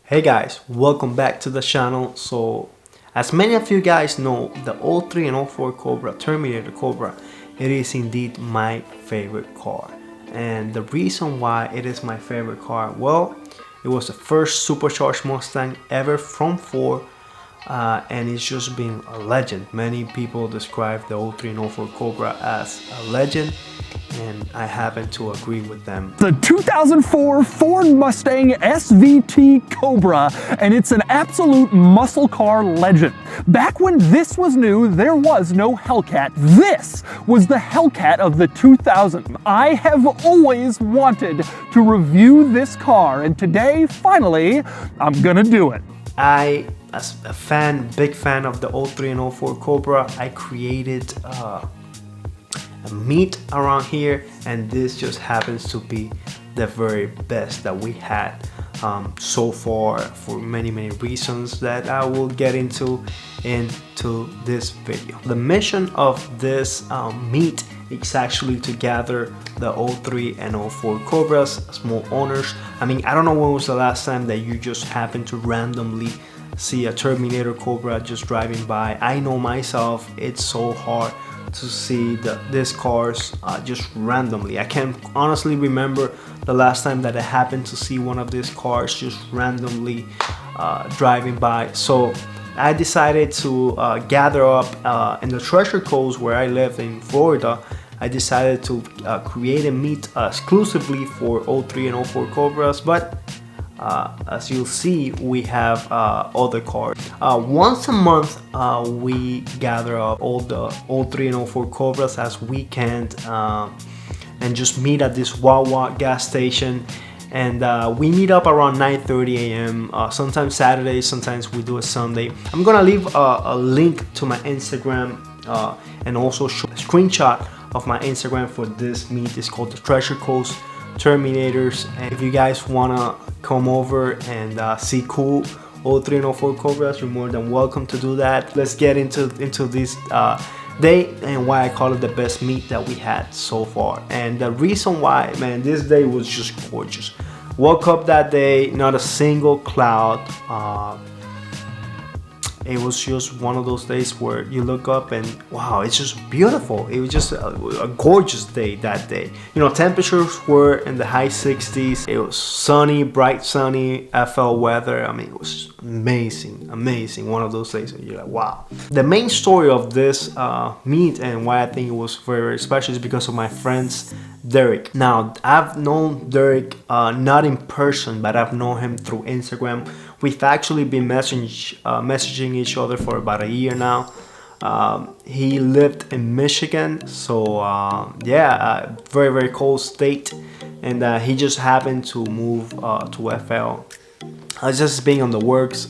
Hey guys, welcome back to the channel. So as many of you guys know, the 03 and 04 Cobra, Terminator Cobra, it is indeed my favorite car. And the reason why it is my favorite car, well, it was the first supercharged Mustang ever from Ford, and it's just been a legend. Many people describe the 03 and 04 Cobra as a legend, and I happen to agree with them. The 2004 Ford Mustang SVT Cobra, and it's an absolute muscle car legend. Back when this was new, there was no Hellcat. This was the Hellcat of the 2000s. I have always wanted to review this car, and today, finally, I'm gonna do it. As a big fan of the 03 and 04 Cobra, I created a meet around here, and this just happens to be the very best that we had so far, for many reasons that I will get into this video. The mission of this meet is actually to gather the 03 and 04 Cobras, small owners. I mean, I don't know when was the last time that you just happened to randomly see a Terminator Cobra just driving by. I know myself, it's so hard to see these cars just randomly. I can't honestly remember the last time that I happened to see one of these cars just randomly driving by. So I decided to gather up in the Treasure Coast where I live in Florida. I decided to create a meet exclusively for 03 and 04 Cobras, but as you'll see, we have other cars. Once a month, we gather up all the 03 and 04 Cobras as weekend and just meet at this Wawa gas station. And we meet up around 9:30 a.m. Sometimes Saturday, sometimes we do it Sunday. I'm gonna leave a link to my Instagram and also show a screenshot of my Instagram for this meet. It's called the Treasure Coast Terminators, and if you guys wanna come over and see cool 03 and 04 Cobras, you're more than welcome to do that. Let's get into this day and why I call it the best meet that we had so far. And the reason why, man, this day was just gorgeous. Woke up that day, not a single cloud. It was just one of those days where you look up and wow, it's just beautiful. It was just a gorgeous day that day. You know, temperatures were in the high 60s. It was sunny, bright sunny FL weather. I mean, it was amazing. One of those days where you're like, wow. The main story of this meet and why I think it was very special is because of my friends Derek. Now, I've known Derek not in person, but I've known him through Instagram. We've actually been messaging each other for about a year now. He lived in Michigan, so yeah, very cold state, and he just happened to move to FL. Just been on the works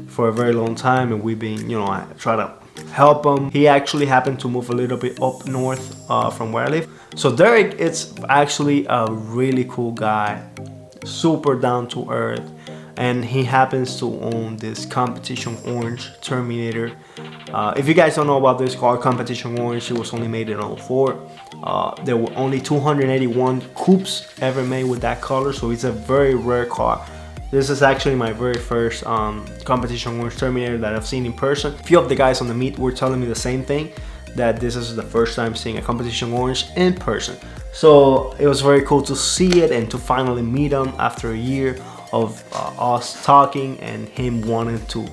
for a very long time, and we've been, you know, I try to help him. He actually happened to move a little bit up north from where I live. So Derek, it's actually a really cool guy, super down to earth. And he happens to own this Competition Orange Terminator. If you guys don't know about this car, Competition Orange, it was only made in 04. There were only 281 coupes ever made with that color, so it's a very rare car. This is actually my very first Competition Orange Terminator that I've seen in person. A few of the guys on the meet were telling me the same thing, that this is the first time seeing a Competition Orange in person. So it was very cool to see it and to finally meet him after a year of us talking and him wanting to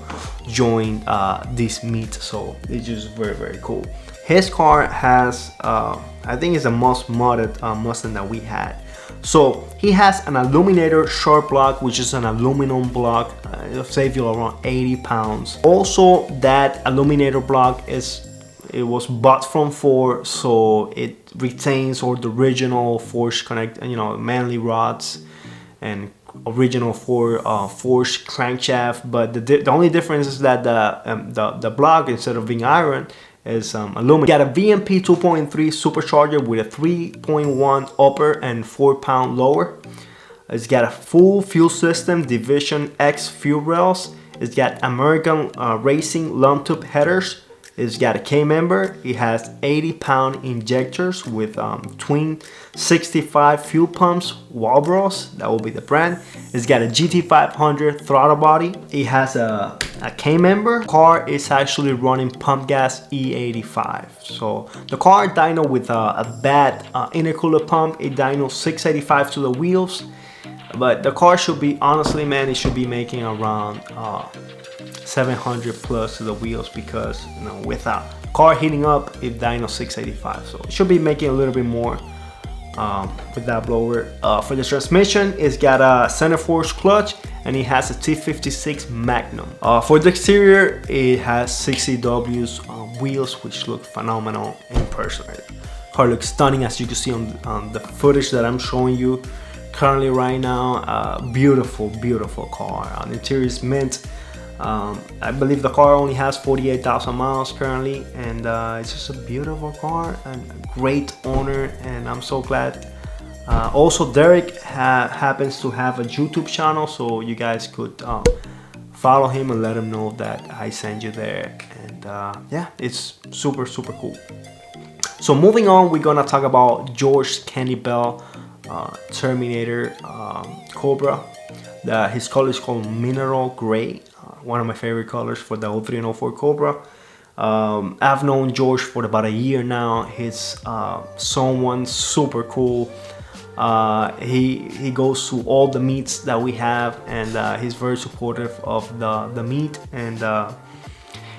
join this meet. So it's just very cool. His car has I think it's the most modded Mustang that we had. So he has an Illuminator sharp block, which is an aluminum block. It'll save you around 80 pounds. Also, that Illuminator block it was bought from Ford, so it retains all the original forged connect, you know, manly rods and original forged crankshaft. But the only difference is that the block, instead of being iron, is aluminum. Got a VMP 2.3 supercharger with a 3.1 upper and 4-pound lower. It's got a full fuel system, Division X fuel rails. It's got American Racing lump tube headers, It's got a K-member. It has 80-pound injectors with twin 65 fuel pumps, Walbros, that will be the brand. It's got a GT500 throttle body. It has a K-member. Car is actually running pump gas E85. So the car dyno with a bad intercooler pump. It dyno 685 to the wheels. But the car should be, honestly, man, it should be making around 700 plus to the wheels, because you know, without car heating up, it dyno 685, so it should be making a little bit more with that blower. For the transmission, it's got a center force clutch and it has a T56 Magnum. For the exterior, it has 60W's wheels, which look phenomenal in person. Car looks stunning, as you can see on the footage that I'm showing you currently right now. Beautiful car. The interior is mint. I believe the car only has 48,000 miles currently, and it's just a beautiful car and a great owner, and I'm so glad. Also, Derek happens to have a YouTube channel, so you guys could follow him and let him know that I sent you there. And yeah, it's super cool. So moving on, we're gonna talk about George Candy Bell Terminator Cobra. His color is called Mineral Gray. One of my favorite colors for the 03 and 04 Cobra. I've known George for about a year now. He's someone super cool. He goes to all the meets that we have, and he's very supportive of the meet. And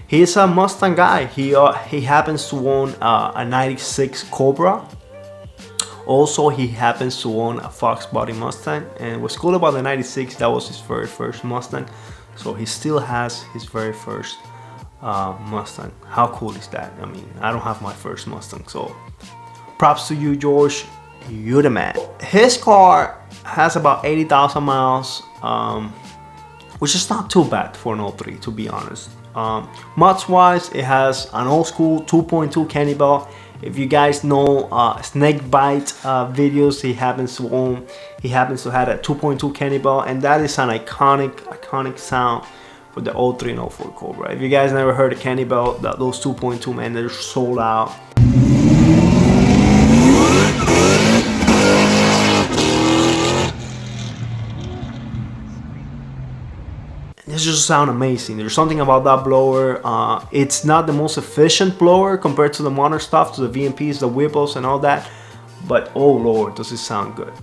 he's a Mustang guy. He happens to own a 96 Cobra. Also, he happens to own a Fox body Mustang. And what's cool about the 96, that was his very first Mustang. So he still has his very first Mustang. How cool is that? I mean, I don't have my first Mustang, so props to you, George. You're the man. His car has about 80,000 miles, which is not too bad for an 03, to be honest. Mods wise, it has an old school 2.2 Candy Bell. If you guys know snake bite videos, he happens to have a 2.2 Candy Bell, and that is an iconic sound for the 03 and 04 Cobra. If you guys never heard a Candy Bell, those 2.2, man, they're so loud. It just sound amazing. There's something about that blower. It's not the most efficient blower compared to the modern stuff, to the VMPs, the Whipples, and all that. But oh lord, does it sound good.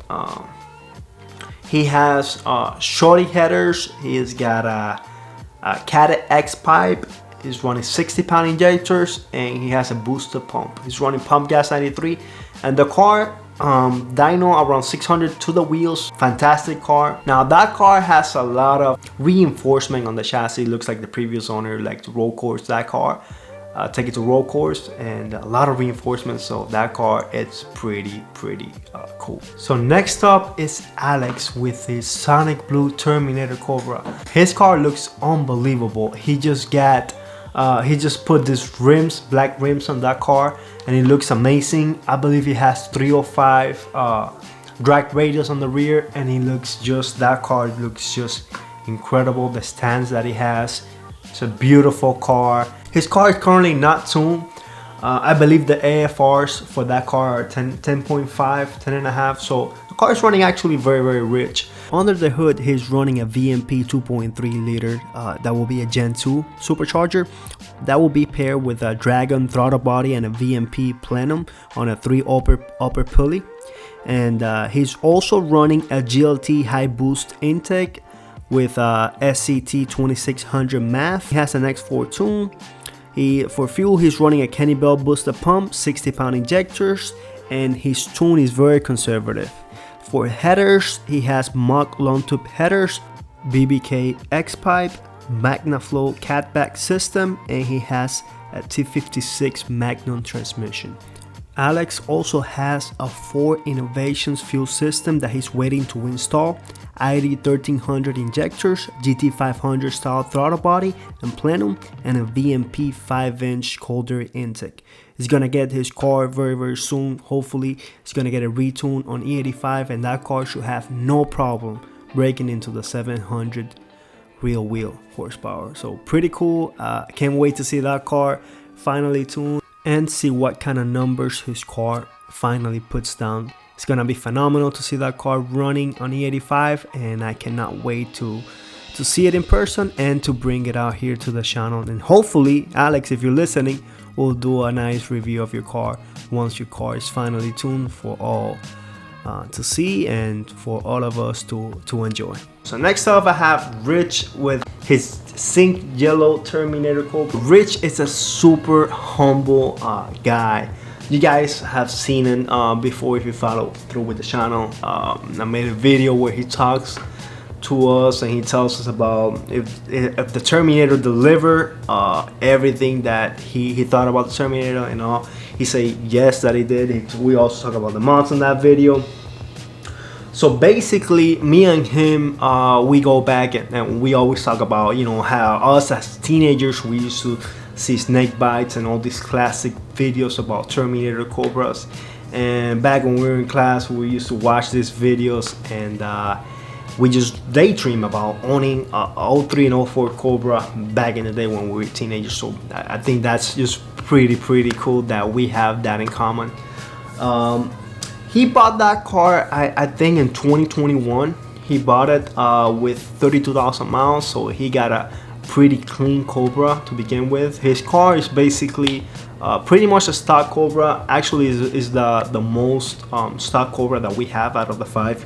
He has shorty headers. He's got a Cat X pipe. He's running 60-pound injectors, and he has a booster pump. He's running pump gas 93, and the car dyno around 600 to the wheels. Fantastic car. Now that car has a lot of reinforcement on the chassis. It looks like the previous owner liked to roll course that car, take it to roll course, and a lot of reinforcement. So that car, it's pretty cool. So next up is Alex with his Sonic Blue Terminator Cobra. His car looks unbelievable. He just put these rims, black rims on that car, and it looks amazing. I believe he has 305 drag radius on the rear, and that car looks just incredible. The stands that he has, it's a beautiful car. His car is currently not tuned. I believe the AFRs for that car are 10.5, 10.5, so the car is running actually very rich. Under the hood, he's running a VMP 2.3 liter, that will be a Gen 2 supercharger. That will be paired with a Dragon throttle body and a VMP plenum on a 3 upper pulley. And he's also running a GLT high boost intake with SCT 2600 MAF. He has an X4 tune. For fuel, he's running a Candy Bell booster pump, 60-pound injectors, and his tune is very conservative. For headers, he has Mach long tube headers, BBK X pipe, MagnaFlow catback system, and he has a T56 Magnum transmission. Alex also has a Ford Innovations fuel system that he's waiting to install, ID 1300 injectors, GT500 style throttle body and plenum, and a VMP 5-inch colder intake. He's gonna get his car very soon. Hopefully he's gonna get a retune on E85, and that car should have no problem breaking into the 700 real wheel horsepower. So pretty cool. Can't wait to see that car. finally tuned, and see what kind of numbers his car finally puts down. It's gonna be phenomenal to see that car running on E85, and I cannot wait to see it in person and to bring it out here to the channel. And hopefully, Alex, if you're listening, we'll do a nice review of your car once your car is finally tuned for all to see and for all of us to enjoy. So next up, I have Rich with his zinc yellow Terminator Cobra. Rich is a super humble guy. You guys have seen it before if you follow through with the channel. I made a video where he talks to us and he tells us about if the Terminator delivered everything that he thought about the Terminator and all. He said yes, that he did. We also talk about the mods in that video. So basically, me and him, we go back and we always talk about, you know, how us as teenagers, we used to see snake bites and all these classic videos about Terminator Cobras. And back when we were in class, we used to watch these videos, and we just daydream about owning a 03 and 04 Cobra back in the day when we were teenagers. So I think that's just pretty cool that we have that in common. He bought that car, I think in 2021. He bought it with 32,000 miles, so he got a pretty clean Cobra to begin with. His car is basically pretty much a stock Cobra. Actually is the most stock Cobra that we have out of the 5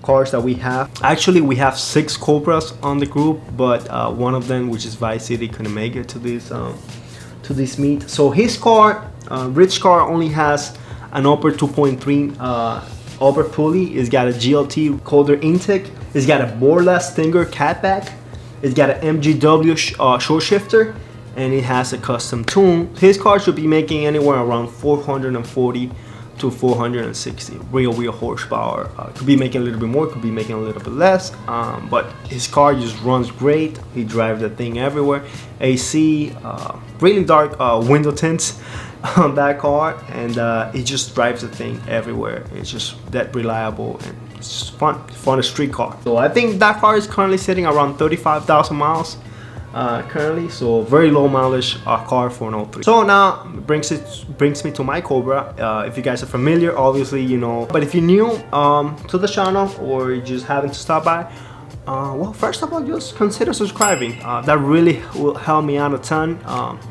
cars that we have. Actually, we have 6 Cobras on the group, but one of them, which is Vice City, couldn't make it to this meet. So his car, Rich car, only has an upper 2.3 upper pulley. It's got a GLT colder intake. It's got a boreless Stinger catback. It's got an MGW short shifter, and it has a custom tune. His car should be making anywhere around 440 to 460 real horsepower. Could be making a little bit more, could be making a little bit less, but his car just runs great. He drives the thing everywhere. AC, really dark window tints on that car, and it just drives the thing everywhere. It's just that reliable, and it's just fun a street car. So I think that car is currently sitting around 35,000 miles currently, so very low mileage car for an 03. So now brings me to my Cobra. If you guys are familiar, obviously you know, but if you're new to the channel or you just happen to stop by, well, first of all, just consider subscribing. That really will help me out a ton.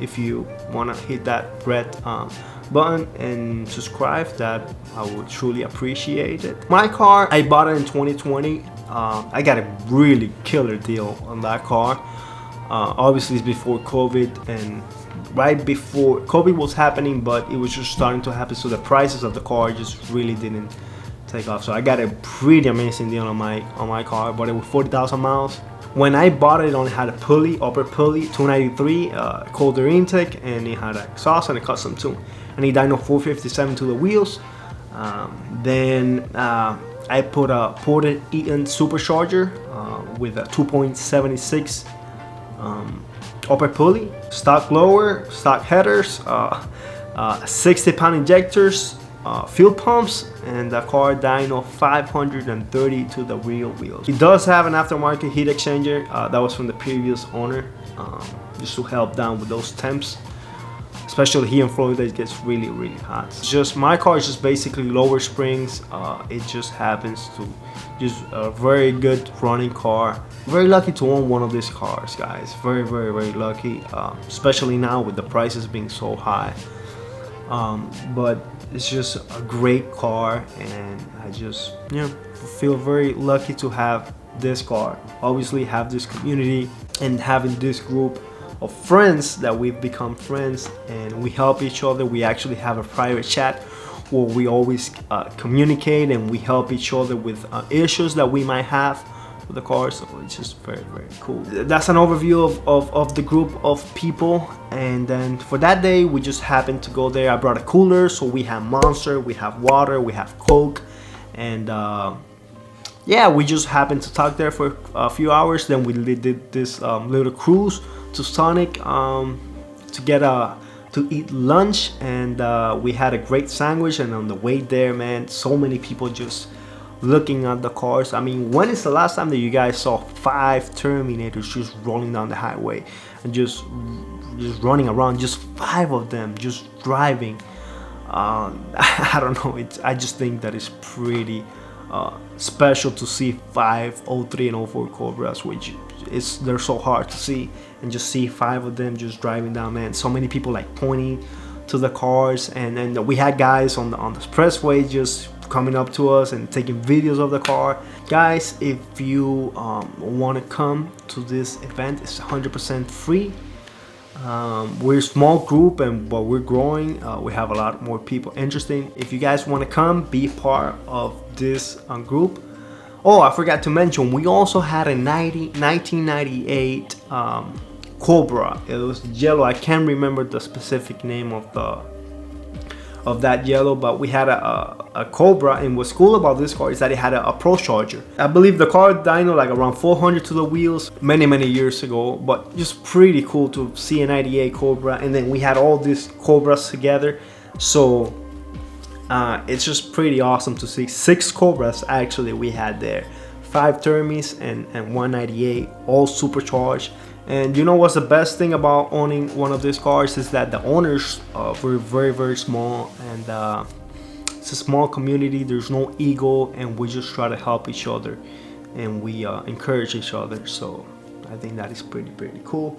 If you want to hit that red button and subscribe, that I would truly appreciate it. My car, I bought it in 2020. I got a really killer deal on that car. Obviously it's before COVID, and right before COVID was happening, but it was just starting to happen, so the prices of the car just really didn't take off. So I got a pretty amazing deal on my car. I bought it with 40,000 miles. When I bought it, it only had a pulley, upper pulley, 293, colder intake, and it had an exhaust and a custom tune. And it dyno 457 to the wheels. Then I put a ported Eaton supercharger with a 2.76 upper pulley, stock lower, stock headers, 60-pound injectors, fuel pumps, and the car dyno 530 to the real wheels. It does have an aftermarket heat exchanger that was from the previous owner, just to help down with those temps, especially here in Florida. It gets really hot. It's just, my car is just basically lower springs. It just happens to just a very good running car. Very lucky to own one of these cars, guys. Very lucky, especially now with the prices being so high. But it's just a great car, and I just, you know, feel very lucky to have this car. Obviously have this community and having this group of friends that we've become friends, and we help each other. We actually have a private chat where we always communicate, and we help each other with issues that we might have with the car. So it's just very cool. That's an overview of the group of people. And then for that day, we just happened to go there. I brought a cooler, so we have Monster, we have water, we have Coke, and yeah, we just happened to talk there for a few hours. Then we did this little cruise to Sonic to eat lunch, and we had a great sandwich. And on the way there, man, so many people just looking at the cars. I mean, when is the last time that you guys saw 5 Terminators just rolling down the highway and just just running around, just 5 of them just driving. I don't know, I just think that is pretty special to see 5 03 and 04 Cobras, which they're so hard to see, and just see 5 of them just driving down, man. So many people like pointing to the cars, and we had guys on the expressway just coming up to us and taking videos of the car. Guys, if you want to come to this event, it's 100% free. We're a small group, but we're growing. We have a lot more people interested. If you guys want to come, be part of this group. Oh, I forgot to mention, we also had a 1998 Cobra. It was yellow. I can't remember the specific name of that yellow, but we had a Cobra, and what's cool about this car is that it had a procharged. I believe the car dyno like around 400 to the wheels many years ago, but just pretty cool to see a 98 Cobra. And then we had all these Cobras together, so it's just pretty awesome to see 6 Cobras actually we had there, 5 Termis and 198, all supercharged. And you know what's the best thing about owning one of these cars is that the owners were very small, and it's a small community. There's no ego, and we just try to help each other, and we encourage each other. So I think that is pretty cool.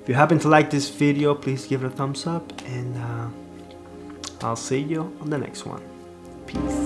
If you happen to like this video, please give it a thumbs up, and I'll see you on the next one. Peace.